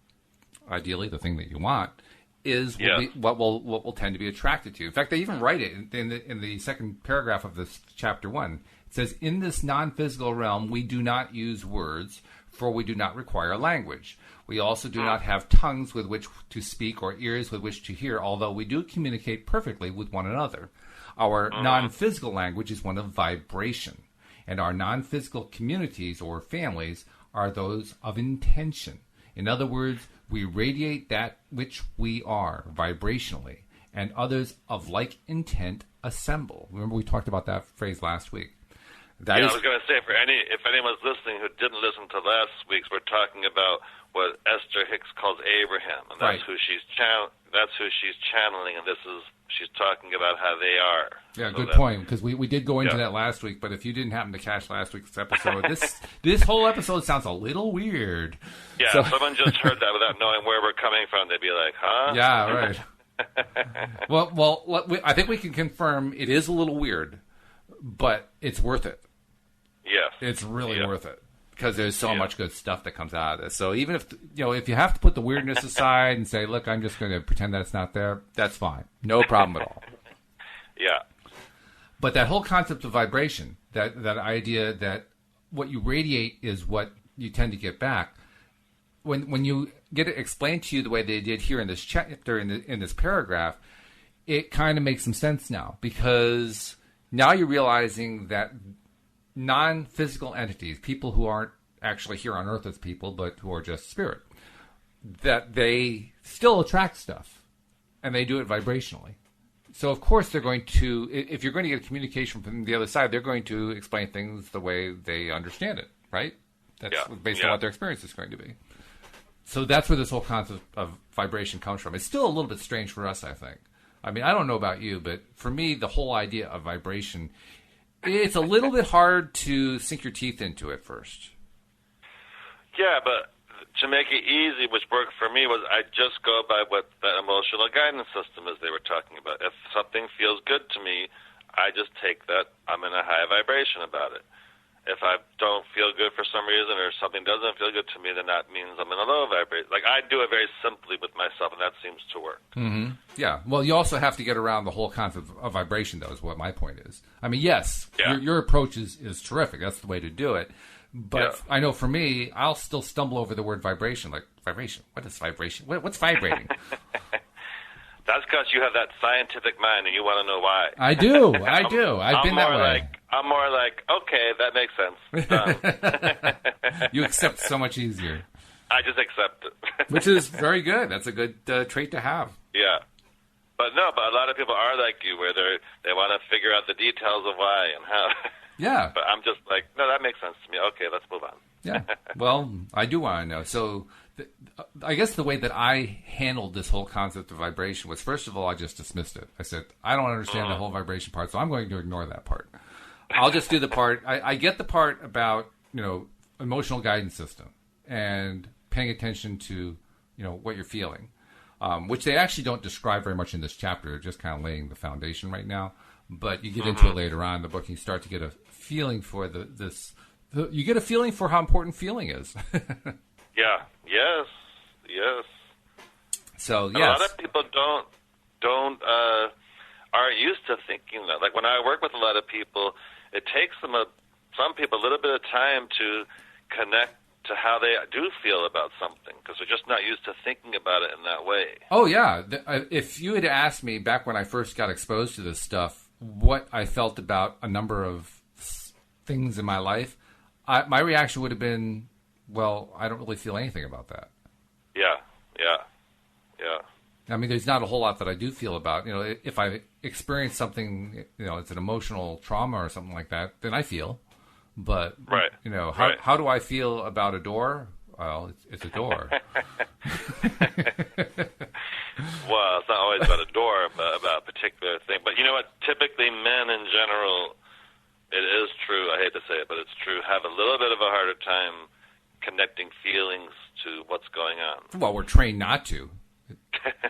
ideally the thing that you want, is what will tend to be attracted to you. In fact, they even write it in the second paragraph of this chapter 1. It says, "In this non-physical realm, we do not use words, for we do not require language. We also do not have tongues with which to speak or ears with which to hear, although we do communicate perfectly with one another. Our non-physical language is one of vibration, and our non-physical communities or families are those of intention. In other words, we radiate that which we are vibrationally, and others of like intent assemble." Remember we talked about that phrase last week. I was going to say, if anyone's listening who didn't listen to last week's, we're talking about what Esther Hicks calls Abraham, and that's who she's channeling, and she's talking about how they are. Yeah, so good point, because we did go into that last week, but if you didn't happen to catch last week's episode, this whole episode sounds a little weird. Yeah, so, if someone just heard that without knowing where we're coming from, they'd be like, huh? Yeah, right. Well, I think we can confirm it is a little weird, but it's worth it. Yes. It's really worth it, because there's so much good stuff that comes out of this. So even if you have to put the weirdness aside and say, look, I'm just going to pretend that it's not there, that's fine. No problem at all. Yeah. But that whole concept of vibration, that idea that what you radiate is what you tend to get back, when you get it explained to you the way they did here in this chapter, in this paragraph, it kind of makes some sense now, because now you're realizing that non-physical entities, people who aren't actually here on Earth as people, but who are just spirit, that they still attract stuff, and they do it vibrationally. So, of course, they're going to, if you're going to get a communication from the other side, they're going to explain things the way they understand it, right? That's based on what their experience is going to be. So that's where this whole concept of vibration comes from. It's still a little bit strange for us, I think. I mean, I don't know about you, but for me, the whole idea of vibration, it's a little bit hard to sink your teeth into at first. Yeah, but to make it easy, which worked for me, was I just go by what the emotional guidance system is they were talking about. If something feels good to me, I just take that I'm in a high vibration about it. If I don't feel good for some reason or something doesn't feel good to me, then that means I'm in a low vibration. Like, I do it very simply with myself, and that seems to work. Mm-hmm. Yeah. Well, you also have to get around the whole concept of vibration, though, is what my point is. I mean, yes, your approach is terrific. That's the way to do it. But I know for me, I'll still stumble over the word vibration. Like, vibration? What is vibration? What's vibrating? That's because you have that scientific mind and you want to know why. I do. I've been that way. I'm more like, okay, that makes sense. Done. You accept so much easier. I just accept it. Which is very good. That's a good trait to have. Yeah. But a lot of people are like you, where they want to figure out the details of why and how. Yeah. But I'm just like, no, that makes sense to me. Okay, let's move on. Yeah. Well, I do want to know. So I guess the way that I handled this whole concept of vibration was, first of all, I just dismissed it. I said, I don't understand the whole vibration part, so I'm going to ignore that part. I'll just do the part. I get the part about, emotional guidance system and paying attention to, what you're feeling, which they actually don't describe very much in this chapter. They're just kind of laying the foundation right now. But you get into it later on in the book, and you start to get a feeling for you get a feeling for how important feeling is. Yeah. Yes. So, yes. A lot of people aren't used to thinking that. Like, when I work with a lot of people, it takes some people a little bit of time to connect to how they do feel about something, because they're just not used to thinking about it in that way. Oh, yeah. If you had asked me back when I first got exposed to this stuff what I felt about a number of things in my life, my reaction would have been, well, I don't really feel anything about that. Yeah. I mean, there's not a whole lot that I do feel about. If I experience something, it's an emotional trauma or something like that, then I feel. But, how do I feel about a door? Well, it's a door. Well, it's not always about a door, but about a particular thing. But you know what? Typically, men in general, it is true, I hate to say it, but it's true, have a little bit of a harder time connecting feelings to what's going on. Well, we're trained not to,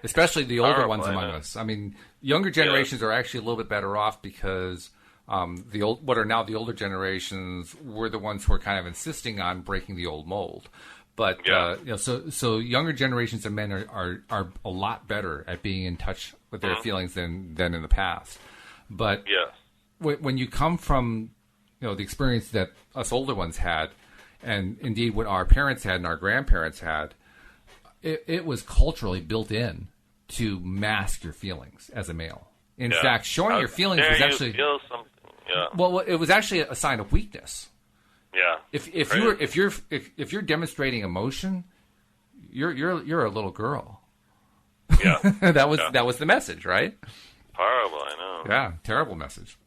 especially the older ones among us. I mean, younger generations are actually a little bit better off because what are now the older generations were the ones who are kind of insisting on breaking the old mold. But so younger generations of men are a lot better at being in touch with their feelings than in the past. But when you come from the experience that us older ones had, and indeed what our parents had and our grandparents had, it was culturally built in to mask your feelings as a male. In fact, showing your feelings was actually well, it was actually a sign of weakness. Yeah. If you're demonstrating emotion, you're a little girl. Yeah. that was the message, right? Horrible, I know. Yeah, terrible message.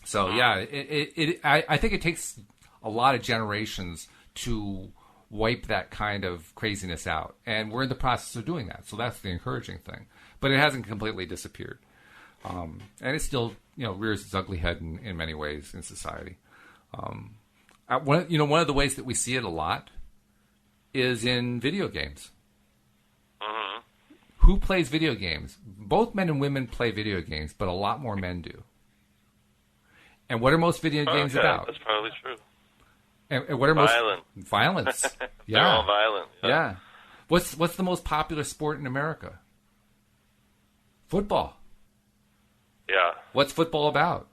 So I think it takes a lot of generations to wipe that kind of craziness out, and we're in the process of doing that. So that's the encouraging thing. But it hasn't completely disappeared, and it still rears its ugly head in many ways in society. One of the ways that we see it a lot is in video games. Mm-hmm. Who plays video games? Both men and women play video games, but a lot more men do. And what are most video games about? That's probably true. And what are violence? Yeah, they're all violent. Yeah. What's the most popular sport in America? Football. Yeah. What's football about?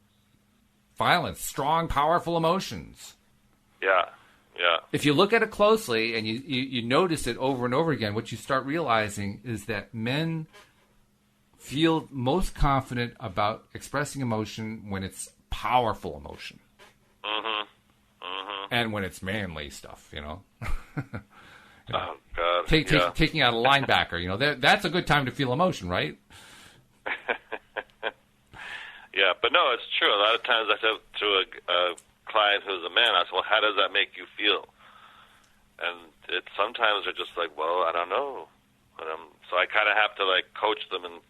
Violence, strong, powerful emotions. Yeah. If you look at it closely and you notice it over and over again, what you start realizing is that men feel most confident about expressing emotion when it's powerful emotion. Mm-hmm. Mm-hmm. And when it's manly stuff, Oh, God. Taking out a linebacker, that's a good time to feel emotion, right? Yeah, but no, it's true. A lot of times I say to a client who's a man, I say, well, how does that make you feel? And sometimes they're just like, well, I don't know. So I kind of have to coach them and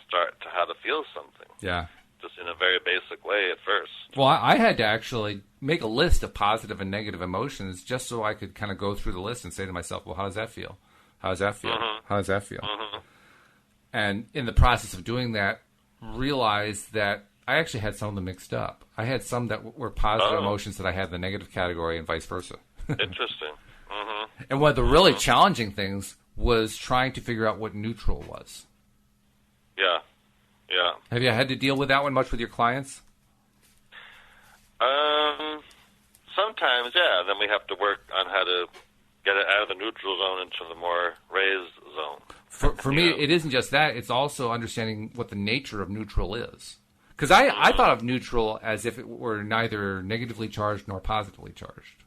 start to how to feel something. Yeah. just in a very basic way at first. Well, I had to actually make a list of positive and negative emotions just so I could kind of go through the list and say to myself, well, how does that feel? How does that feel? Mm-hmm. How does that feel? Mm-hmm. And in the process of doing that, realized that I actually had some of them mixed up. I had some that were positive emotions that I had in the negative category and vice versa. Interesting. Mm-hmm. And one of the really challenging things was trying to figure out what neutral was. Yeah. Yeah. Have you had to deal with that one much with your clients? Sometimes, yeah. Then we have to work on how to get it out of the neutral zone into the more raised zone. For me, it isn't just that. It's also understanding what the nature of neutral is. Because I thought of neutral as if it were neither negatively charged nor positively charged.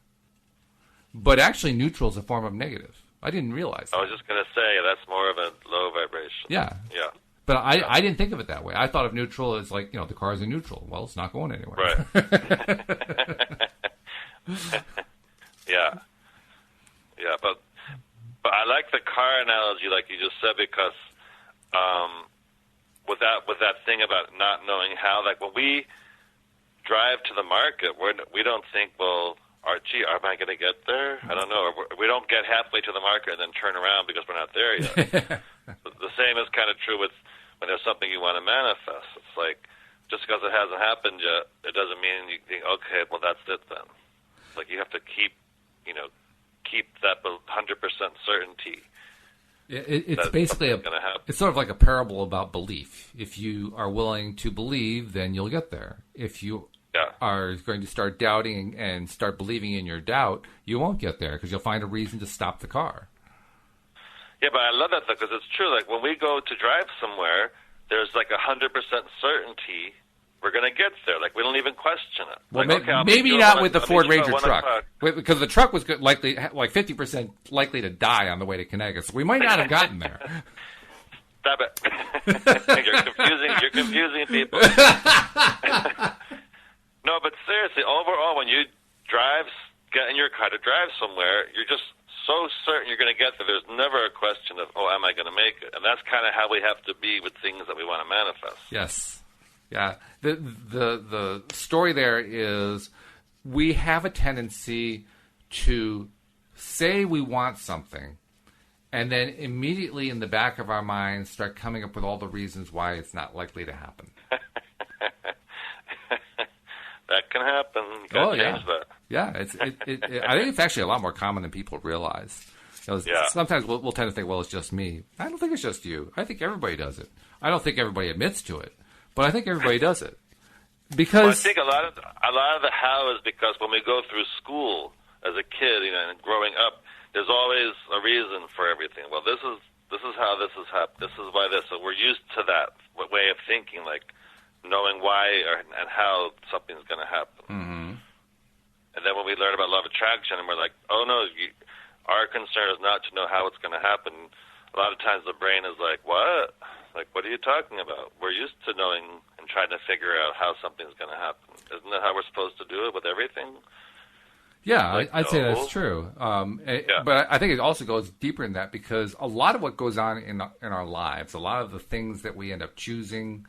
But actually, neutral is a form of negative. I didn't realize that. I was just going to say, that's more of a low vibration. Yeah. Yeah. But I didn't think of it that way. I thought of neutral as like, the car is in neutral. Well, it's not going anywhere. Right. Yeah. Yeah, but I like the car analogy, like you just said, because with that thing about not knowing how, like when we drive to the market, we don't think, well, gee, am I going to get there? I don't know. We don't get halfway to the market and then turn around because we're not there yet. The same is kind of true with when there's something you want to manifest. It's like, just because it hasn't happened yet, it doesn't mean you think, okay, well, that's it then. It's like you have to keep that 100% certainty. It's basically it's sort of like a parable about belief. If you are willing to believe, then you'll get there. If you are going to start doubting and start believing in your doubt, you won't get there because you'll find a reason to stop the car. Yeah, but I love that, though, because it's true. Like, when we go to drive somewhere, there's like 100% certainty we're going to get there. Like, we don't even question it. Well, like, maybe not with the Ford Ranger truck. Because the truck was likely, like 50% likely to die on the way to Connecticut. So we might not have gotten there. Stop it. You're confusing people. No, but seriously, overall, when you get in your car to drive somewhere, you're just so certain you're going to get there. There's never a question of, am I going to make it? And that's kind of how we have to be with things that we want to manifest. Yes. Yeah. The story there is we have a tendency to say we want something and then immediately in the back of our minds start coming up with all the reasons why it's not likely to happen. That can happen. You got to change that. Yeah, I think it's actually a lot more common than people realize. Sometimes we'll tend to think, well, it's just me. I don't think it's just you. I think everybody does it. I don't think everybody admits to it, but I think everybody does it. Because I think a lot of the how is because when we go through school as a kid, and growing up, there's always a reason for everything. Well, this is how this has happened. This is why this. So we're used to that way of thinking, like knowing why and how something's going to happen. Mm-hmm. And then when we learn about law of attraction, and we're like, oh no, our concern is not to know how it's going to happen. A lot of times the brain is like, what? Like, what are you talking about? We're used to knowing and trying to figure out how something's going to happen. Isn't that how we're supposed to do it with everything? Yeah, I'd say that's true. But I think it also goes deeper than that because a lot of what goes on in our lives, a lot of the things that we end up choosing,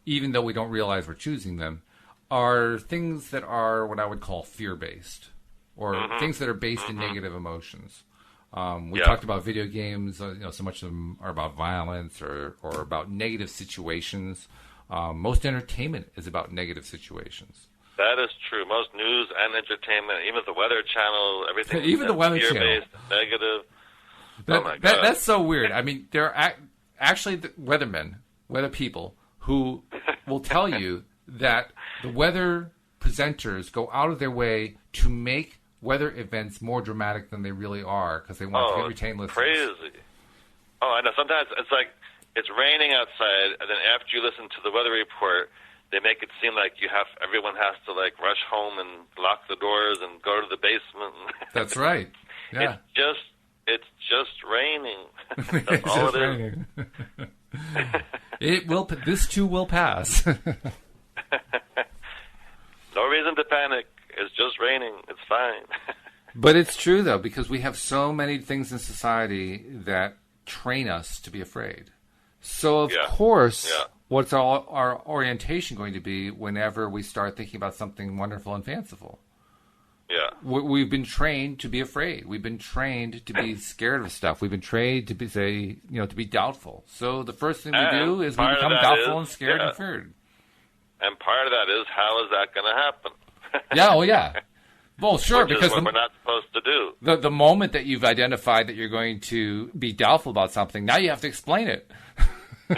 even though we don't realize we're choosing them, are things that are what I would call fear-based or things that are based in negative emotions. We talked about video games. So much of them are about violence or about negative situations. Most entertainment is about negative situations. That is true. Most news and entertainment, even the Weather Channel, everything. Even the Weather Channel. Fear-based, negative. Oh my God. That's so weird. I mean, there are actually weathermen, weather people, who will tell you that the weather presenters go out of their way to make weather events more dramatic than they really are because they want to retain listeners. Crazy. Oh, I know. Sometimes it's like it's raining outside, and then after you listen to the weather report, they make it seem like everyone has to like rush home and lock the doors and go to the basement. That's right. Yeah. It's just raining. That's all it is. Raining. It will. This too will pass. No reason to panic. It's just raining. It's fine. But it's true, though, because we have so many things in society that train us to be afraid. So, of course, what's our orientation going to be whenever we start thinking about something wonderful and fanciful? Yeah. We've been trained to be afraid. We've been trained to be scared of stuff. We've been trained to be to be doubtful. So the first thing we do is we become doubtful and scared and feared. And part of that is, how is that going to happen? Yeah, well, yeah. Well, sure, Which because is what we're not supposed to do. The moment that you've identified that you're going to be doubtful about something, now you have to explain it. And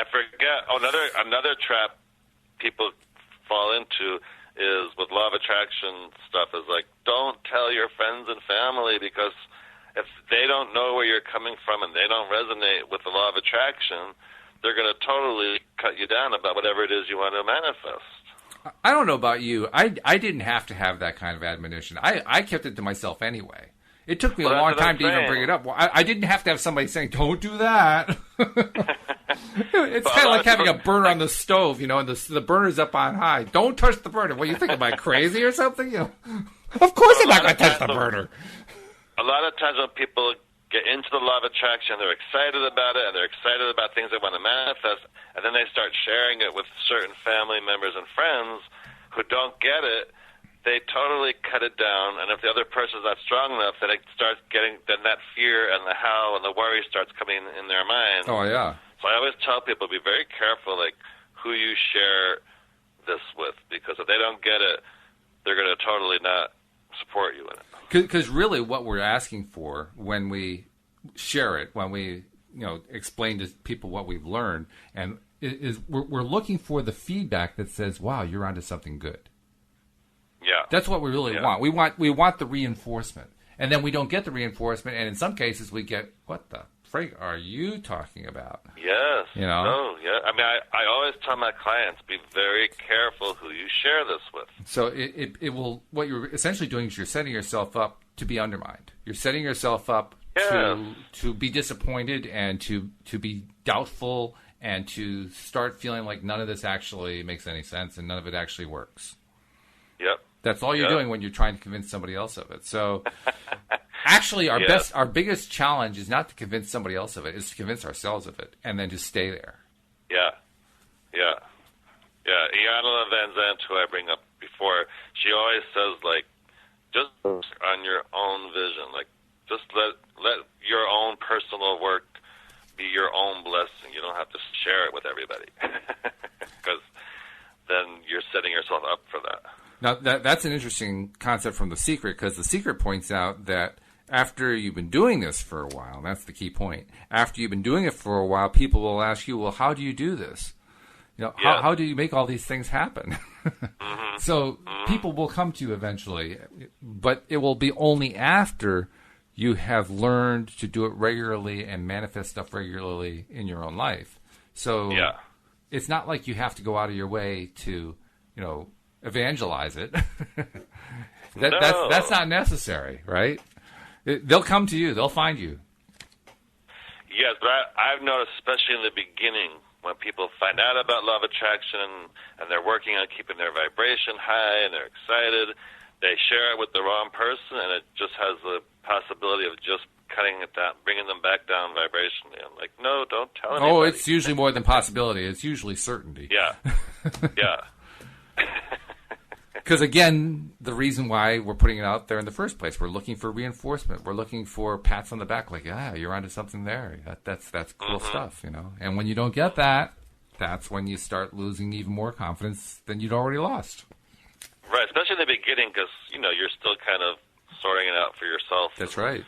forget another trap people fall into is with law of attraction stuff is like, don't tell your friends and family, because if they don't know where you're coming from and they don't resonate with the law of attraction, they're going to totally cut you down about whatever it is you want to manifest. I don't know about you. I didn't have to have that kind of admonition. I kept it to myself anyway. It took me a long time to even bring it up. Well, I didn't have to have somebody saying, don't do that. It's kind of like having a burner on the stove, and the burner's up on high. Don't touch the burner. What, you think, am I crazy or something? Of course I'm not going to touch the burner. A lot of times when people get into the law of attraction, they're excited about it, and they're excited about things they want to manifest, and then they start sharing it with certain family members and friends who don't get it. They totally cut it down, and if the other person's not strong enough, then it starts getting, then that fear and the how and the worry starts coming in their mind. Oh, yeah. So I always tell people, be very careful, like, who you share this with, because if they don't get it, they're going to totally not support you in it. Because really what we're asking for when we share it, when we explain to people what we've learned, and is we're looking for the feedback that says, wow, you're onto something good. Yeah. That's what we really want. We want the reinforcement. And then we don't get the reinforcement, and in some cases we get, what the frig are you talking about? Yes. Oh, yeah. I mean, I always tell my clients, be very careful who you share this with. So it will, what you're essentially doing is you're setting yourself up to be undermined. You're setting yourself up to be disappointed and to be doubtful and to start feeling like none of this actually makes any sense and none of it actually works. Yep. That's all you're doing when you're trying to convince somebody else of it. So actually our biggest challenge is not to convince somebody else of it, it's to convince ourselves of it and then just stay there. Yeah. Yeah. Yeah. Iyanla Van Zandt, who I bring up before, she always says, like, just on your own vision, like, just let your own personal work be your own blessing. You don't have to share it with everybody, because then you're setting yourself up for that. Now, that's an interesting concept from The Secret, because The Secret points out that after you've been doing this for a while, and that's the key point, after you've been doing it for a while, people will ask you, well, how do you do this? How do you make all these things happen? Mm-hmm. So people will come to you eventually, but it will be only after you have learned to do it regularly and manifest stuff regularly in your own life. So it's not like you have to go out of your way to, evangelize it. That's not necessary, right? They'll come to you. They'll find you. Yes, but I've noticed, especially in the beginning, when people find out about law of attraction and they're working on keeping their vibration high and they're excited, they share it with the wrong person, and it just has the possibility of just cutting it down, bringing them back down vibrationally. I'm like, no, don't tell anybody. Oh, it's usually more than possibility. It's usually certainty. Yeah. Yeah. Because, again, the reason why we're putting it out there in the first place, we're looking for reinforcement. We're looking for pats on the back, like, you're onto something there. That's cool stuff, And when you don't get that, that's when you start losing even more confidence than you'd already lost. Right, especially in the beginning, because, you're still kind of sorting it out for yourself. That's right.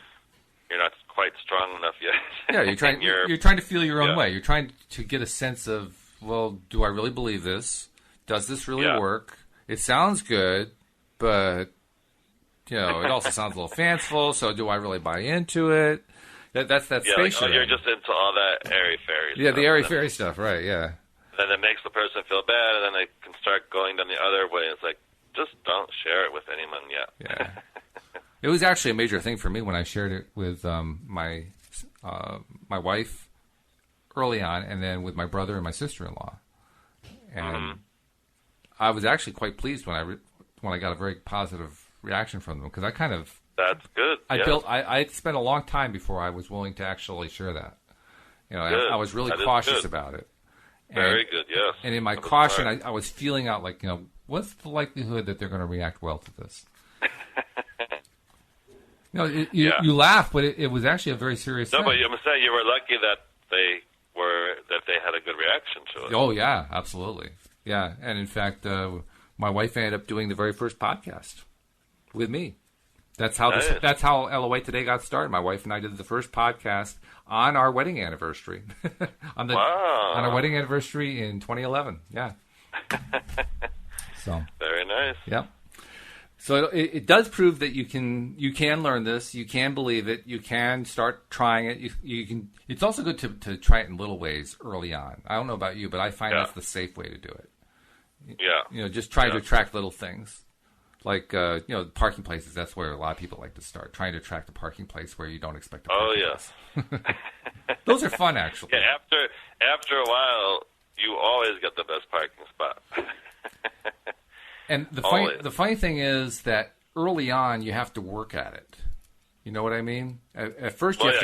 You're not quite strong enough yet. Yeah, you're trying to feel your own way. You're trying to get a sense of, well, do I really believe this? Does this really work? It sounds good, but, it also sounds a little fanciful, so do I really buy into it? That's that space. Like, you're just into all that airy-fairy stuff. Yeah, the airy-fairy stuff, right, yeah. Then it makes the person feel bad, and then they can start going down the other way. It's like, just don't share it with anyone yet. Yeah. It was actually a major thing for me when I shared it with my wife early on, and then with my brother and my sister-in-law. And I was actually quite pleased when I got a very positive reaction from them, because I kind of... That's good. I spent a long time before I was willing to actually share that. I was really cautious about it. Very good, yes. And in my caution, I was feeling out what's the likelihood that they're going to react well to this? You laugh, but it was actually a very serious thing. No, but I'm saying you were lucky that they had a good reaction to it. Oh, yeah, absolutely. Yeah, and in fact, my wife ended up doing the very first podcast with me. That's how that's how LOA Today got started. My wife and I did the first podcast on our wedding anniversary. on our wedding anniversary in 2011. Yeah. So very nice. Yeah. So it does prove that you can learn this. You can believe it. You can start trying it. You can. It's also good to try it in little ways early on. I don't know about you, but I find that's the safe way to do it. Yeah. Just trying to attract little things. Like, parking places, that's where a lot of people like to start, trying to attract a parking place where you don't expect a parking place. Those are fun, actually. Yeah, after a while, you always get the best parking spot. And the funny thing is that early on, you have to work at it. You know what I mean? At first, it's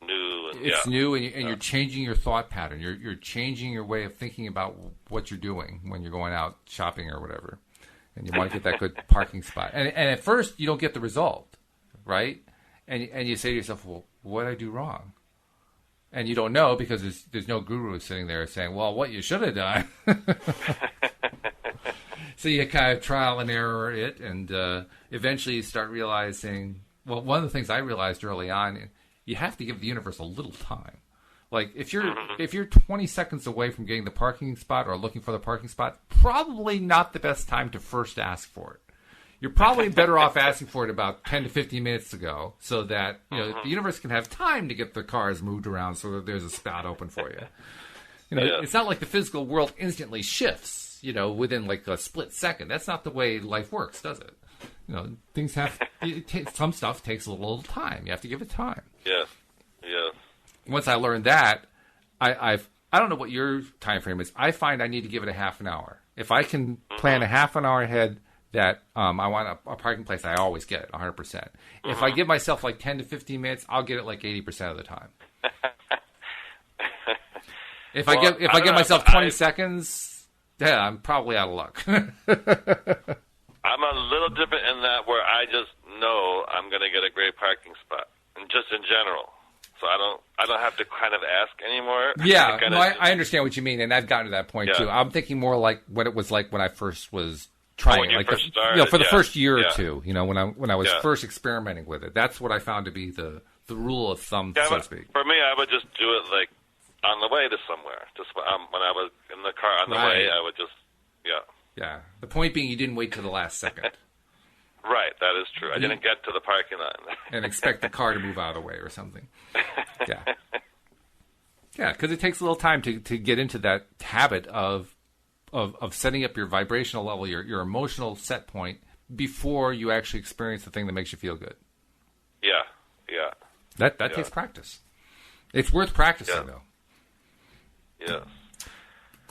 new. It's new, and you're changing your thought pattern. You're changing your way of thinking about what you're doing when you're going out shopping or whatever. And you want to get that good parking spot. And at first, you don't get the result, right? And you say to yourself, well, what did I do wrong? And you don't know because there's no guru sitting there saying, well, what you should have done. So you kind of trial and error it, and eventually you start realizing, well, one of the things I realized early on, you have to give the universe a little time. Like, if you're 20 seconds away from getting the parking spot or looking for the parking spot, probably not the best time to first ask for it. You're probably better off asking for it about 10 to 15 minutes ago so that the universe can have time to get the cars moved around so that there's a spot open for you. It's not like the physical world instantly shifts, within like a split second. That's not the way life works, does it? Things some stuff takes a little time. You have to give it time. Yes. Once I learned that, I don't know what your time frame is. I find I need to give it a half an hour. If I can plan a half an hour ahead that I want a parking place, I always get it 100%. If I give myself like 10 to 15 minutes, I'll get it like 80% of the time. If I give myself 20 seconds, I'm probably out of luck. I'm a little different in that where I just know I'm going to get a great parking spot, and just in general. So I don't have to kind of ask anymore. Yeah, I understand what you mean, and I've gotten to that point too. I'm thinking more like what it was like when I first was trying, for the first year or two. When I was first experimenting with it. That's what I found to be the rule of thumb, so to speak. For me, I would just do it like on the way to somewhere. Just when I was in the car on the way, I would just Yeah. The point being, you didn't wait till the last second. Right, that is true. I didn't get to the parking lot. And expect the car to move out of the way or something. Yeah. Yeah, because it takes a little time to get into that habit of setting up your vibrational level, your emotional set point, before you actually experience the thing that makes you feel good. Yeah. That takes practice. It's worth practicing, though. Yeah.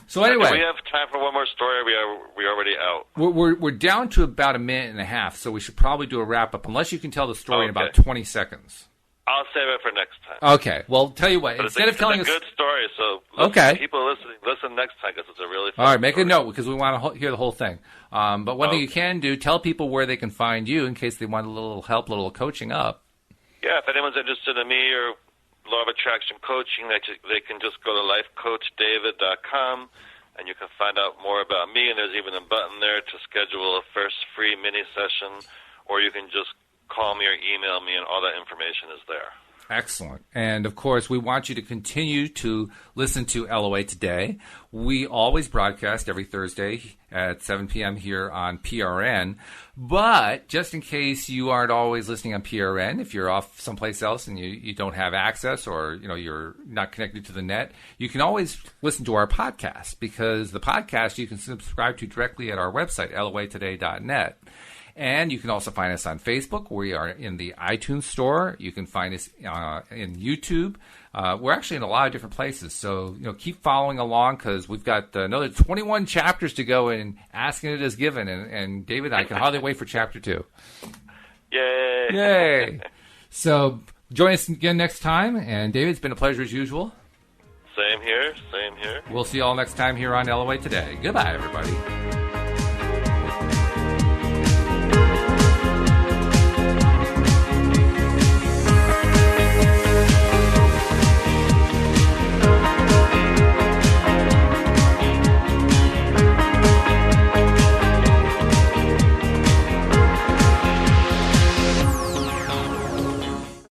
So anyway, do we have time for one more story? We already out. We're down to about a minute and a half, so we should probably do a wrap up. Unless you can tell the story in about 20 seconds. I'll save it for next time. Okay. Well, tell you what. Instead of telling us, it's a good story. So people listen next time because it's a really fun all right. Make story. a note because we want to hear the whole thing. But one thing you can do, tell people where they can find you in case they want a little help, a little coaching up. Yeah, if anyone's interested in me or Law of Attraction coaching, they can just go to lifecoachdavid.com. And you can find out more about me, and there's even a button there to schedule a first free mini session, or you can just call me or email me, and all that information is there. Excellent. And, of course, we want you to continue to listen to LOA Today. We always broadcast every Thursday at 7 p.m. here on PRN. But just in case you aren't always listening on PRN, if you're off someplace else and you don't have access or you're not connected to the net, you can always listen to our podcast because the podcast you can subscribe to directly at our website, loatoday.net. And you can also find us on Facebook. We are in the iTunes store. You can find us in YouTube. We're actually in a lot of different places. So, keep following along because we've got another 21 chapters to go in Asking It Is Given. And David, I can hardly wait for chapter 2. Yay. Yay. So, Join us again next time. And David, it's been a pleasure as usual. Same here. Same here. We'll see you all next time here on LOA Today. Goodbye, everybody.